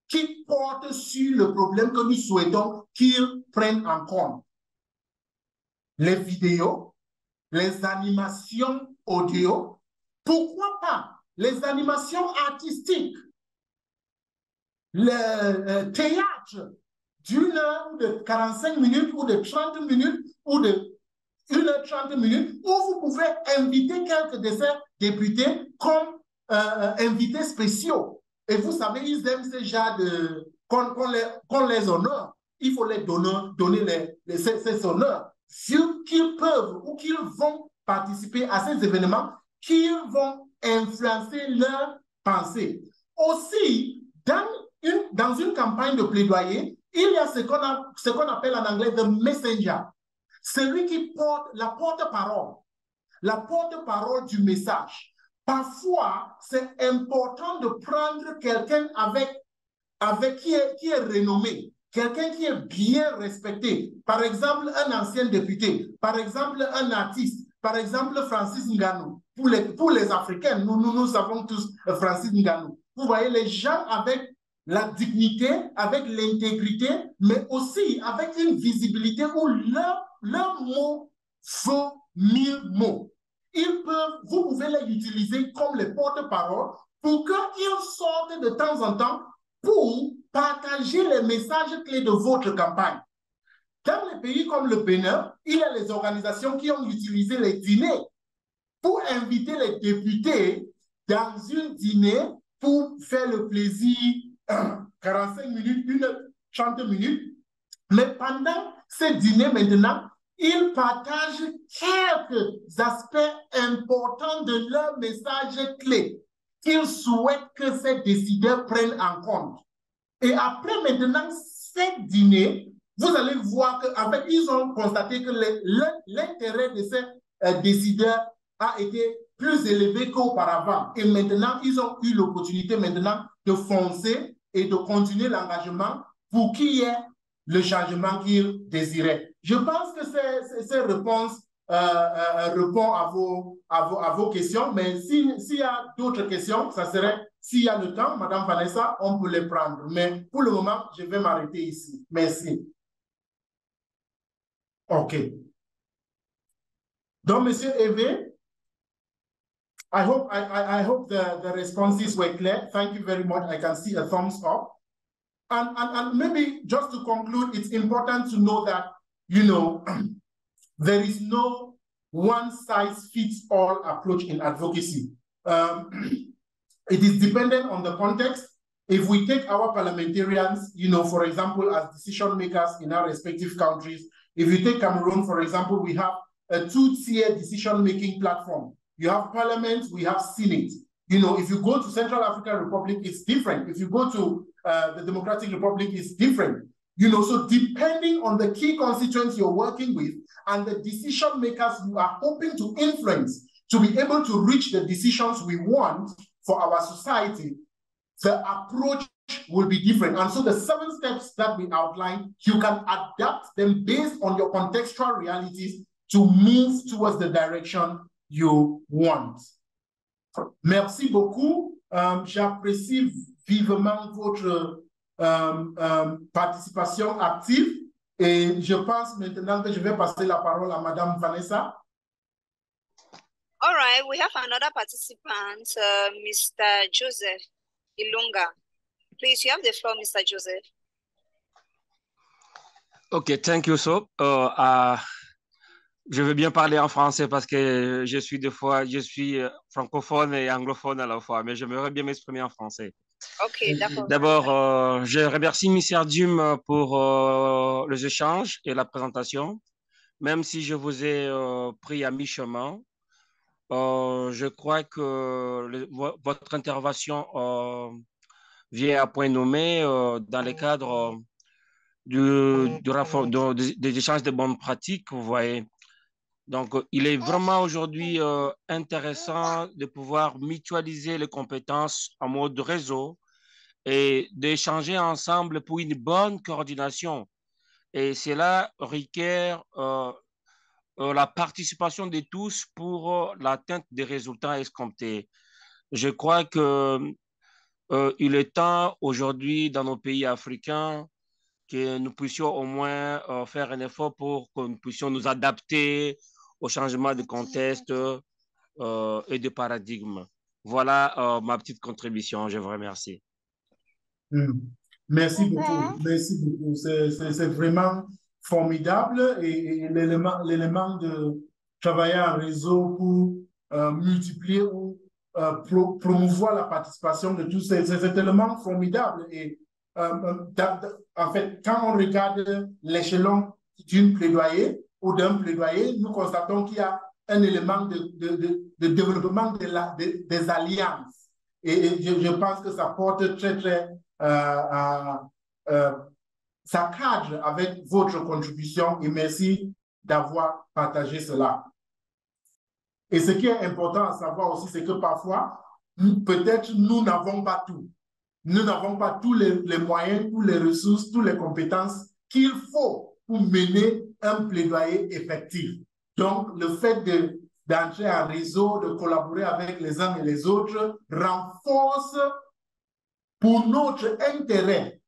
S1: qui portent sur le problème que nous souhaitons qu'ils prennent en compte? Les vidéos, les animations audio, pourquoi pas les animations artistiques, le théâtre d'une heure ou de 45 minutes ou de 30 minutes ou de 1h30 minutes, où vous pouvez inviter quelques de ces députés comme invités spéciaux. Et vous savez, ils aiment ce genre de... Qu'on les honore, il faut les donner ces honneurs. Qu'ils peuvent ou qu'ils vont participer à ces événements, qu'ils vont influencer leurs pensées. Aussi, dans une campagne de plaidoyer, il y a ce qu'on appelle en anglais the messenger, celui qui porte la porte-parole du message. Parfois, c'est important de prendre quelqu'un qui est renommé, quelqu'un qui est bien respecté. Par exemple, un ancien député, par exemple, un artiste, par exemple, Francis Ngannou. Pour les Africains, nous savons tous Francis Ngannou. Vous voyez, les gens avec la dignité, avec l'intégrité, mais aussi avec une visibilité où leur mot vaut 1000 mots. Vous pouvez les utiliser comme les porte-parole pour qu'ils sortent de temps en temps pour partager les messages clés de votre campagne. Dans les pays comme le Bénin, il y a les organisations qui ont utilisé les dîners pour inviter les députés dans un dîner pour faire le plaisir 45 minutes, 1h30 minutes. Mais pendant ces dîners maintenant, ils partagent quelques aspects importants de leur message clé qu'ils souhaitent que ces décideurs prennent en compte. Et après maintenant, ces dîners, vous allez voir qu'ils ont constaté que l'intérêt de ces décideurs a été plus élevé qu'auparavant. Et maintenant, ils ont eu l'opportunité maintenant de foncer et de continuer l'engagement pour qu'il y ait le changement qu'ils désiraient. Je pense que ces réponses répondent à vos questions, mais s'il y a d'autres questions, ça serait, s'il y a le temps, Madame Vanessa, on peut les prendre. Mais pour le moment, je vais m'arrêter ici. Merci. OK. Donc, Monsieur Eve, I hope the responses were clear. Thank you very much. I can see a thumbs up. And maybe just to conclude, it's important to know that, you know, there is no one-size-fits-all approach in advocacy. It is dependent on the context. If we take our parliamentarians, you know, for example, as decision makers in our respective countries, if you take Cameroon, for example, we have a two-tier decision-making platform. You have parliament, we have Senate. You know, if you go to Central African Republic, it's different. If you go to the Democratic Republic, it's different. You know, so depending on the key constituents you're working with and the decision makers you are hoping to influence to be able to reach the decisions we want for our society, the approach will be different. And so the 7 steps that we outlined, you can adapt them based on your contextual realities to move towards the direction you want. Merci beaucoup. J'apprécie vivement votre participation active et je pense maintenant que je vais passer la parole à Madame Vanessa.
S4: All right, we have another participant, Mr. Joseph Ilunga. Please, you have the floor, Mr. Joseph.
S5: Okay, thank you. So, je veux bien parler en français parce que je suis francophone et anglophone à la fois, mais j'aimerais bien m'exprimer en français.
S4: Ok, d'accord.
S5: D'abord, je remercie Mr. Dum pour les échanges et la présentation. Même si je vous ai pris à mi-chemin, je crois que votre intervention vient à point nommé dans le cadre des échanges de bonnes pratiques, vous voyez. Donc, il est vraiment aujourd'hui intéressant de pouvoir mutualiser les compétences en mode réseau et d'échanger ensemble pour une bonne coordination. Et cela requiert la participation de tous pour l'atteinte des résultats escomptés. Je crois qu'il est temps aujourd'hui dans nos pays africains que nous puissions au moins faire un effort pour que nous puissions nous adapter au changement de contexte et de paradigme. Voilà ma petite contribution. Je vous remercie.
S1: Merci beaucoup. Merci beaucoup. C'est vraiment formidable et l'élément de travailler en réseau pour multiplier ou promouvoir la participation de tous, c'est élément formidable. Et en fait, quand on regarde l'échelon d'une plaidoyer ou d'un plaidoyer, nous constatons qu'il y a un élément de développement des alliances. Et je pense que ça porte très ça cadre avec votre contribution et merci d'avoir partagé cela. Et ce qui est important à savoir aussi, c'est que parfois, peut-être nous n'avons pas tout. Nous n'avons pas tous les moyens, toutes les ressources, toutes les compétences qu'il faut pour mener un plaidoyer effectif. Donc, le fait d'entrer en réseau, de collaborer avec les uns et les autres, renforce pour notre intérêt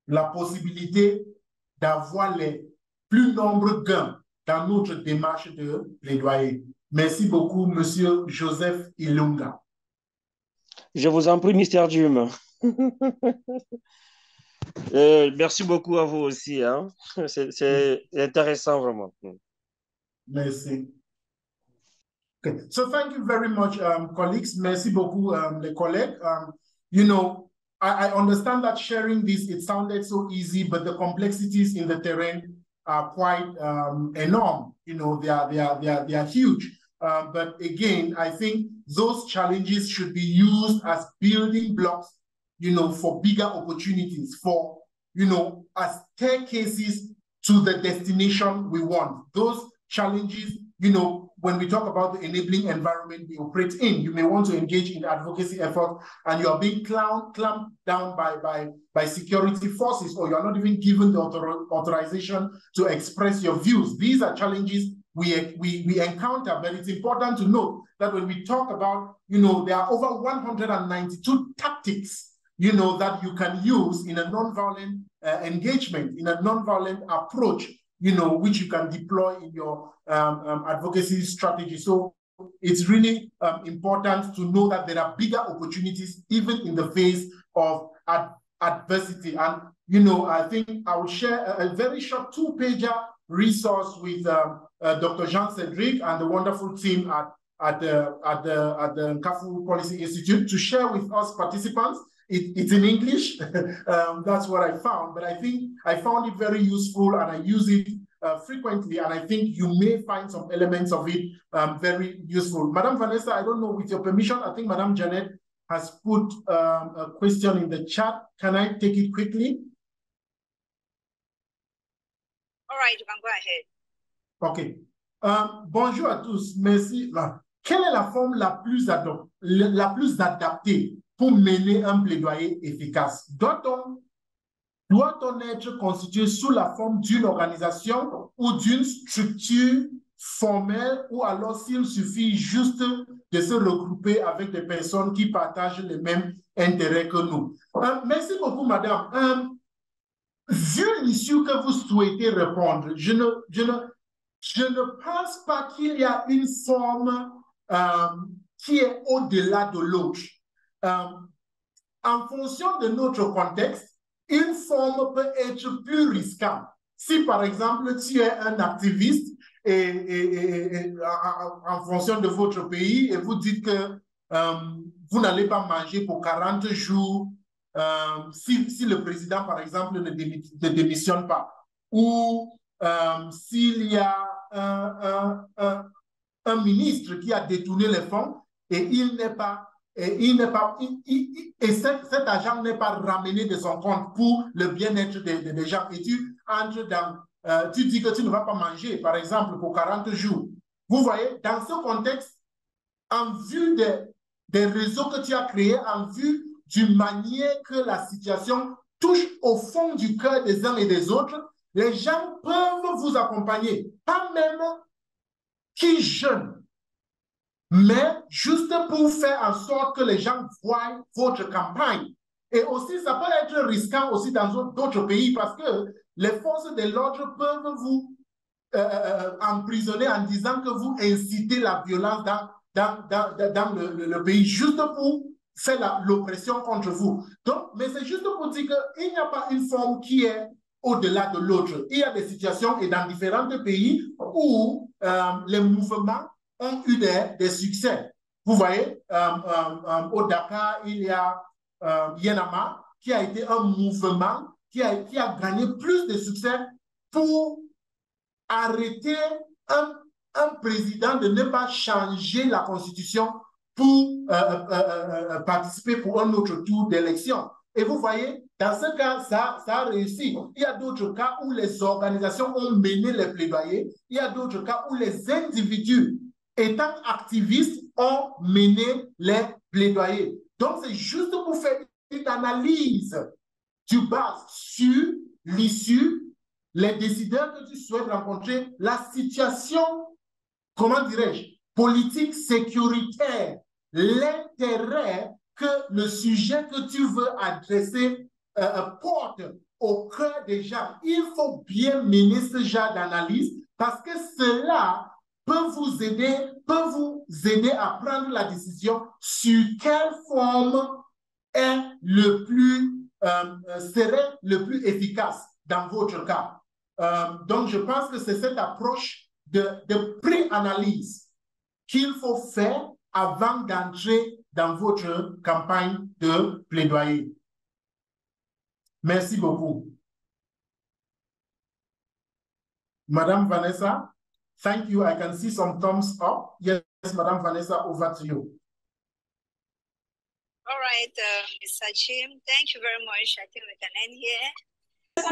S1: la possibilité d'avoir les plus nombreux gains dans notre démarche de plaidoyer. Merci beaucoup, Monsieur Joseph Ilunga.
S5: Je vous en prie, Mr. Dum. Merci beaucoup à vous aussi. Hein? C'est intéressant, vraiment.
S1: Merci. Okay. So thank you very much, colleagues. Merci beaucoup, les collègues. You know, I understand that sharing this, it sounded so easy, but the complexities in the terrain are quite enormous. You know, they are huge. But again, I think those challenges should be used as building blocks, you know, for bigger opportunities, for, you know, as staircases to the destination we want. Those challenges, you know, when we talk about the enabling environment we operate in, you may want to engage in advocacy efforts and you are being clamped down by security forces, or you are not even given the authorization to express your views. These are challenges we encounter, but it's important to note that when we talk about, you know, there are over 192 tactics, you know, that you can use in a nonviolent engagement, in a nonviolent approach, you know, which you can deploy in your advocacy strategy. So it's really important to know that there are bigger opportunities even in the face of adversity. And, you know, I think I will share a very short 2-pager resource with Dr. Jean-Cedric and the wonderful team at the Kafu Policy Institute to share with us participants. It's in English. That's what I found, but I think I found it very useful and I use it frequently, and I think you may find some elements of it very useful. Madam Vanessa, I don't know, with your permission, I think Madam Janet has put a question in the chat. Can I take it quickly?
S4: All right, you can go ahead.
S1: OK. Bonjour à tous. Merci. Quelle est la forme la plus adaptée pour mener un plaidoyer efficace? Doit-on être constitué sous la forme d'une organisation ou d'une structure formelle, ou alors s'il suffit juste de se regrouper avec des personnes qui partagent les mêmes intérêts que nous? Merci beaucoup, madame. Vu l'issue que vous souhaitez répondre, je ne pense pas qu'il y a une forme qui est au-delà de l'autre. En fonction de notre contexte, une forme peut être plus risquante. Si, par exemple, tu es un activiste et en fonction de votre pays, et vous dites que vous n'allez pas manger pour 40 jours, si le président, par exemple, ne démissionne pas, ou s'il y a un ministre qui a détourné les fonds et cet argent n'est pas ramené de son compte pour le bien-être des gens, et tu entres tu dis que tu ne vas pas manger, par exemple, pour 40 jours. Vous voyez, dans ce contexte, en vue des réseaux que tu as créés, en vue du manière que la situation touche au fond du cœur des uns et des autres, les gens peuvent vous accompagner, pas même qui jeûnent, mais juste pour faire en sorte que les gens voient votre campagne. Et aussi, ça peut être risquant aussi dans d'autres pays, parce que les forces de l'ordre peuvent vous emprisonner en disant que vous incitez la violence dans le pays, juste pour faire l'oppression contre vous. Donc, mais c'est juste pour dire qu'il n'y a pas une forme qui est au-delà de l'autre. Il y a des situations, et dans différents pays, où les mouvements ont eu des succès. Vous voyez, au Dakar, il y a Yenama, qui a été un mouvement qui a gagné plus de succès pour arrêter un président de ne pas changer la constitution pour participer pour un autre tour d'élection. Et vous voyez, dans ce cas, ça a réussi. Il y a d'autres cas où les organisations ont mené les plaidoyers. Il y a d'autres cas où les individus, étant activistes, ont mené les plaidoyers. Donc, c'est juste pour faire une analyse du base sur l'issue, les décideurs que tu souhaites rencontrer, la situation, comment dirais-je, politique, sécuritaire, l'intérêt que le sujet que tu veux adresser porte au cœur des gens. Il faut bien mener ce genre d'analyse, parce que cela peut vous aider à prendre la décision sur quelle forme est serait le plus efficace dans votre cas. Donc, je pense que c'est cette approche de pré-analyse qu'il faut faire avant d'entrer dans votre campagne de plaidoyer. Merci beaucoup. Madame Vanessa, thank you. I can see some thumbs up. Yes, Madame Vanessa, over to you.
S4: All right, Mr. Jim, thank you very much. I think we can end here.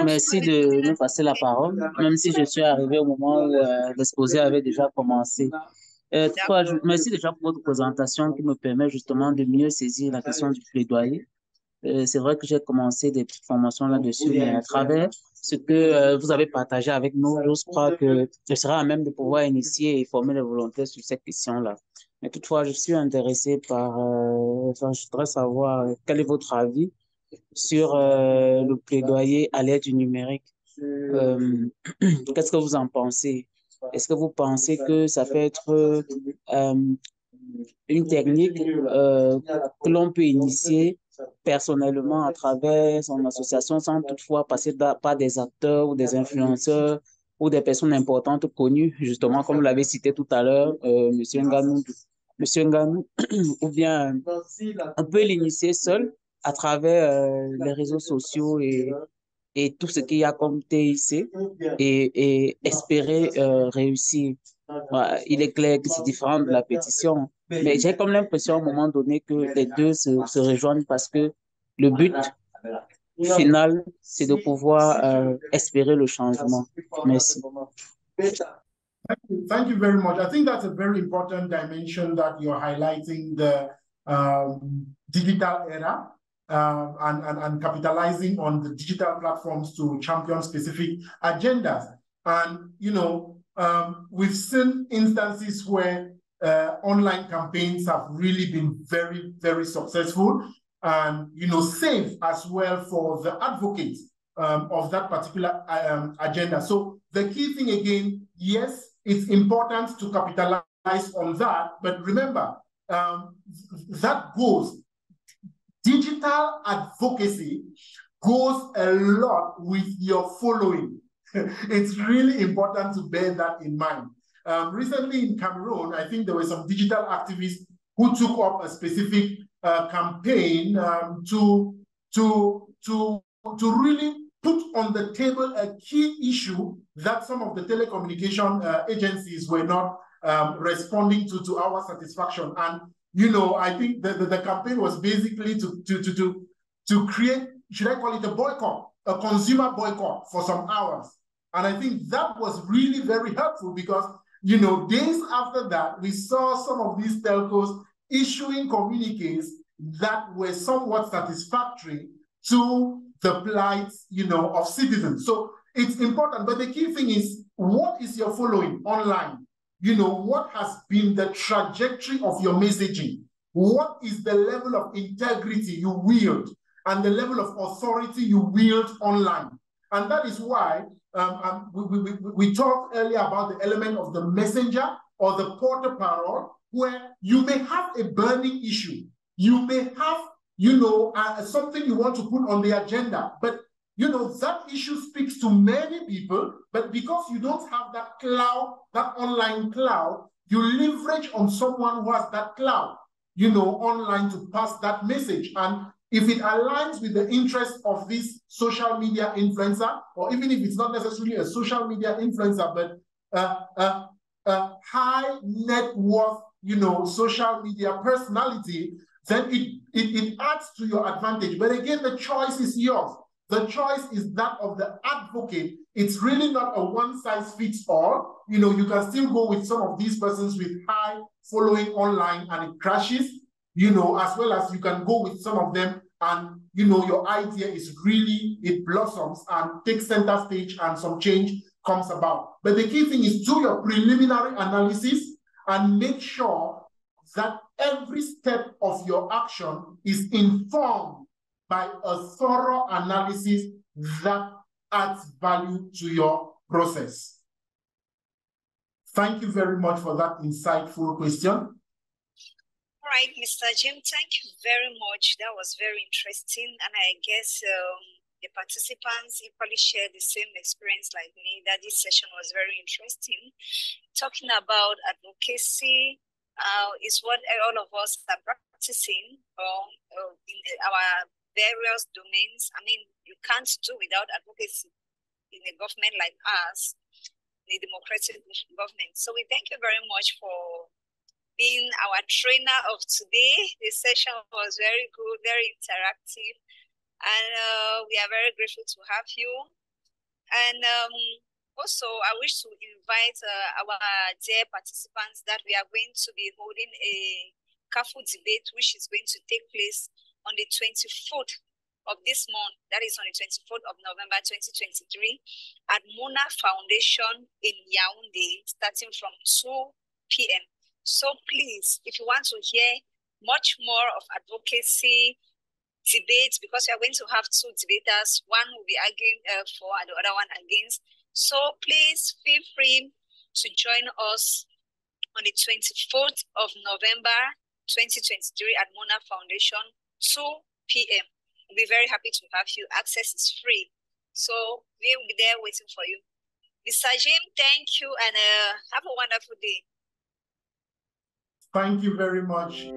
S6: Merci de me passer la parole, même si je suis arrivé au moment où l'exposé avait déjà commencé. Merci déjà pour votre présentation qui me permet justement de mieux saisir la question du plaidoyer. C'est vrai que j'ai commencé des petites formations là-dessus, mais à travers ce que vous avez partagé avec nous, je crois que je serai à même de pouvoir initier et former les volontaires sur cette question-là. Mais toutefois, je suis intéressé par, je voudrais savoir quel est votre avis sur le plaidoyer à l'aide du numérique. Qu'est-ce que vous en pensez? Est-ce que vous pensez que ça peut être une technique que l'on peut initier personnellement à travers son association sans toutefois passer par des acteurs ou des influenceurs ou des personnes importantes connues, justement, comme vous l'avez cité tout à l'heure, Monsieur Nganou, ou bien on peut l'initier seul à travers les réseaux sociaux et et tout ce qu'il y a comme TIC et espérer réussir. Il est clair que c'est différent de la pétition, mais j'ai comme l'impression à un moment donné que les deux se rejoignent parce que le but final, c'est de pouvoir espérer le changement. Merci.
S1: Thank you very much. I think that's a very important dimension that you're highlighting, the digital era and capitalizing on the digital platforms to champion specific agendas. And, you know, we've seen instances where online campaigns have really been very, very successful and, you know, safe as well for the advocates of that particular agenda. So the key thing again, yes, it's important to capitalize on that, but remember, that goes, digital advocacy goes a lot with your following. It's really important to bear that in mind. Recently in Cameroon, I think there were some digital activists who took up a specific campaign to really put on the table a key issue that some of the telecommunication agencies were not responding to our satisfaction. And, you know, I think the campaign was basically to create, should I call it a boycott, a consumer boycott for some hours. And I think that was really very helpful because, you know, days after that, we saw some of these telcos issuing communiques that were somewhat satisfactory to the plight, you know, of citizens. So it's important, but the key thing is, what is your following online? You know, what has been the trajectory of your messaging? What is the level of integrity you wield and the level of authority you wield online? And that is why we talked earlier about the element of the messenger or the porte-parole, where you may have a burning issue. You may have, you know, something you want to put on the agenda, but you know, that issue speaks to many people, but because you don't have that cloud, that online cloud, you leverage on someone who has that cloud, you know, online to pass that message. And if it aligns with the interest of this social media influencer, or even if it's not necessarily a social media influencer, but a high net worth, you know, social media personality, then it adds to your advantage. But again, the choice is yours. The choice is that of the advocate. It's really not a one-size-fits-all. You know, you can still go with some of these persons with high following online and it crashes, you know, as well as you can go with some of them and, you know, your idea is really, it blossoms and takes center stage and some change comes about. But the key thing is do your preliminary analysis and make sure that every step of your action is informed by a thorough analysis that adds value to your process. Thank you very much for that insightful question.
S4: All right, Mr. Jim, thank you very much. That was very interesting. And I guess the participants equally shared the same experience like me, that this session was very interesting. Talking about advocacy is what all of us are practicing in our various domains. I mean, you can't do without advocacy in a government like us, the democratic government. So we thank you very much for being our trainer of today. The session was very good, very interactive, and we are very grateful to have you. And also, I wish to invite our dear participants that we are going to be holding a careful debate, which is going to take place on the 24th of this month, that is on the 24th of November 2023, at Mona Foundation in Yaoundé, starting from 2 p.m. So please, if you want to hear much more of advocacy debates, because we are going to have two debaters, one will be arguing for and the other one against. So please feel free to join us on the 24th of November 2023 at Mona Foundation, 2 p.m. We'll be very happy to have you. Access is free. So we'll be there waiting for you. Mr. Jim, thank you and have a wonderful day.
S1: Thank you very much.